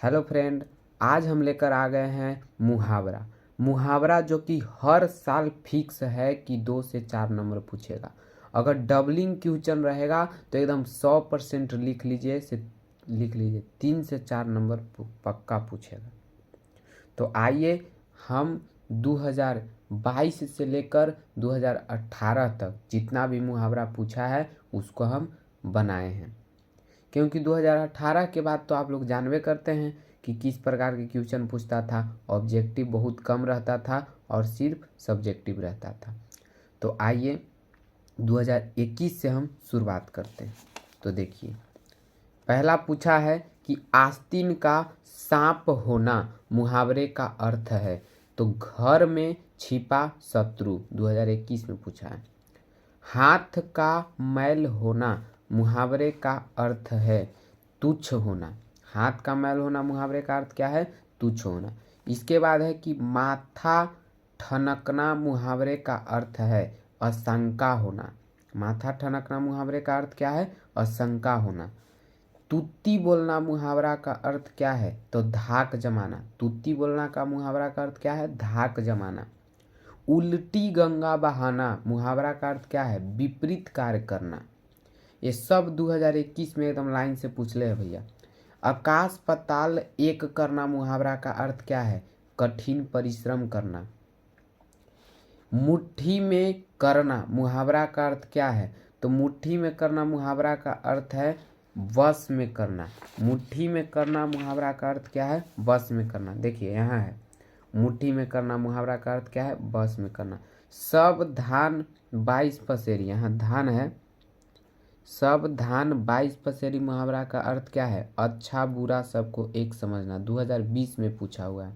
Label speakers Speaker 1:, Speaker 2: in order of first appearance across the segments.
Speaker 1: Hello friend, आज हम लेकर आ गए हैं मुहावरा जो कि हर साल फिक्स है कि 2 से 4 नंबर पूछेगा। अगर डबलिंग क्वेश्चन रहेगा तो एकदम 100% लिख लीजिए 3 से 4 नंबर पक्का पूछेगा। तो आइए हम 2022 से लेकर 2018 तक जितना भी मुहावरा पूछा है उसको हम बनाए हैं, क्योंकि 2018 के बाद तो आप लोग जानबे करते हैं कि किस प्रकार के क्वेश्चन पूछता था। ऑब्जेक्टिव बहुत कम रहता था और सिर्फ सब्जेक्टिव रहता था। तो आइए 2021 से हम शुरुआत करते हैं। तो देखिए, पहला पूछा है कि आस्तीन का सांप होना मुहावरे का अर्थ है। तो घर में छिपा शत्रु 2021 में पूछा है। हाथ का मैल होना मुहावरे का अर्थ है तुच्छ होना। हाथ का मैल होना मुहावरे का अर्थ क्या है? तुच्छ होना। इसके बाद है कि माथा ठनकना मुहावरे का अर्थ है आशंका होना। माथा ठनकना मुहावरे का अर्थ क्या है? आशंका होना। तुत्ती बोलना मुहावरा का अर्थ क्या है? तो धाक जमाना। तुत्ती बोलना का मुहावरा का अर्थ क्या है? धाक जमाना। उल्टी गंगा बहाना मुहावरा का अर्थ क्या है? विपरीत कार्य करना। ये सब 2021 में एकदम लाइन से पूछ ले है भैया। आकाश पाताल एक करना मुहावरा का अर्थ क्या है? कठिन परिश्रम करना। मुट्ठी में करना मुहावरा का अर्थ क्या है? तो मुट्ठी में करना मुहावरा का अर्थ है वश में करना। मुट्ठी में करना मुहावरा का अर्थ क्या है? वश में करना। देखिए यहाँ है, मुट्ठी में करना मुहावरा का अर्थ क्या है? वश में करना। सब धान 22 पसेरी, यहाँ धान है। सब धान 22 पसेरी मुहावरा का अर्थ क्या है? अच्छा बुरा सबको एक समझना। 2020 में पूछा हुआ है।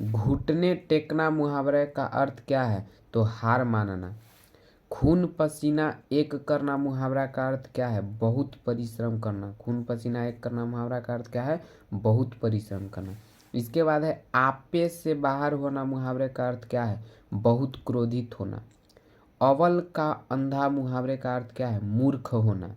Speaker 1: घुटने टेकना मुहावरे का अर्थ क्या है? तो हार मानना। खून पसीना एक करना मुहावरा का अर्थ क्या है? बहुत परिश्रम करना। खून पसीना एक करना मुहावरा का अर्थ क्या है? बहुत परिश्रम करना। इसके बाद है आपे से बाहर होना मुहावरे का अर्थ क्या है? बहुत क्रोधित होना। अवल का अंधा मुहावरे का अर्थ क्या है? मूर्ख होना।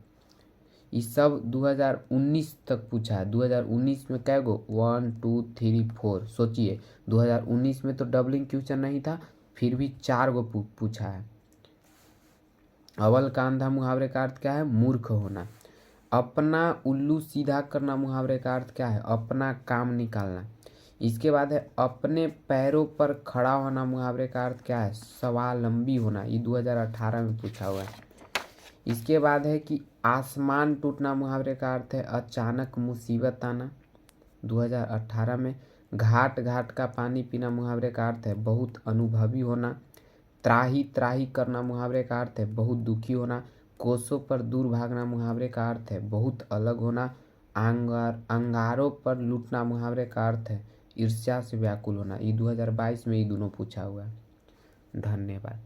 Speaker 1: ये सब 2019 तक पूछा है। 2019 में कै गो? 1 2 3 4। सोचिए 2019 में तो डबलिंग क्वेश्चन नहीं था, फिर भी 4 गो पूछा है। अवल का अंधा मुहावरे का अर्थ क्या है? मूर्ख होना। अपना उल्लू सीधा करना मुहावरे का अर्थ क्या है? अपना काम निकालना। इसके बाद है अपने पैरों पर खड़ा होना मुहावरे का अर्थ क्या है? स्वावलंबी होना। ये 2018 में पूछा हुआ है। इसके बाद है कि आसमान टूटना मुहावरे का अर्थ है अचानक मुसीबत आना। 2018 में घाट घाट का पानी पीना मुहावरे का अर्थ है बहुत अनुभवी होना। त्राही त्राही करना मुहावरे का अर्थ है बहुत दुखी होना। कोसों पर दूर भागना मुहावरे का अर्थ है बहुत अलग होना। अंगारों पर लूटना मुहावरे का अर्थ है ईर्ष्या से व्याकुल होना। ये 2022 में ये दोनों पूछा हुआ है। धन्यवाद।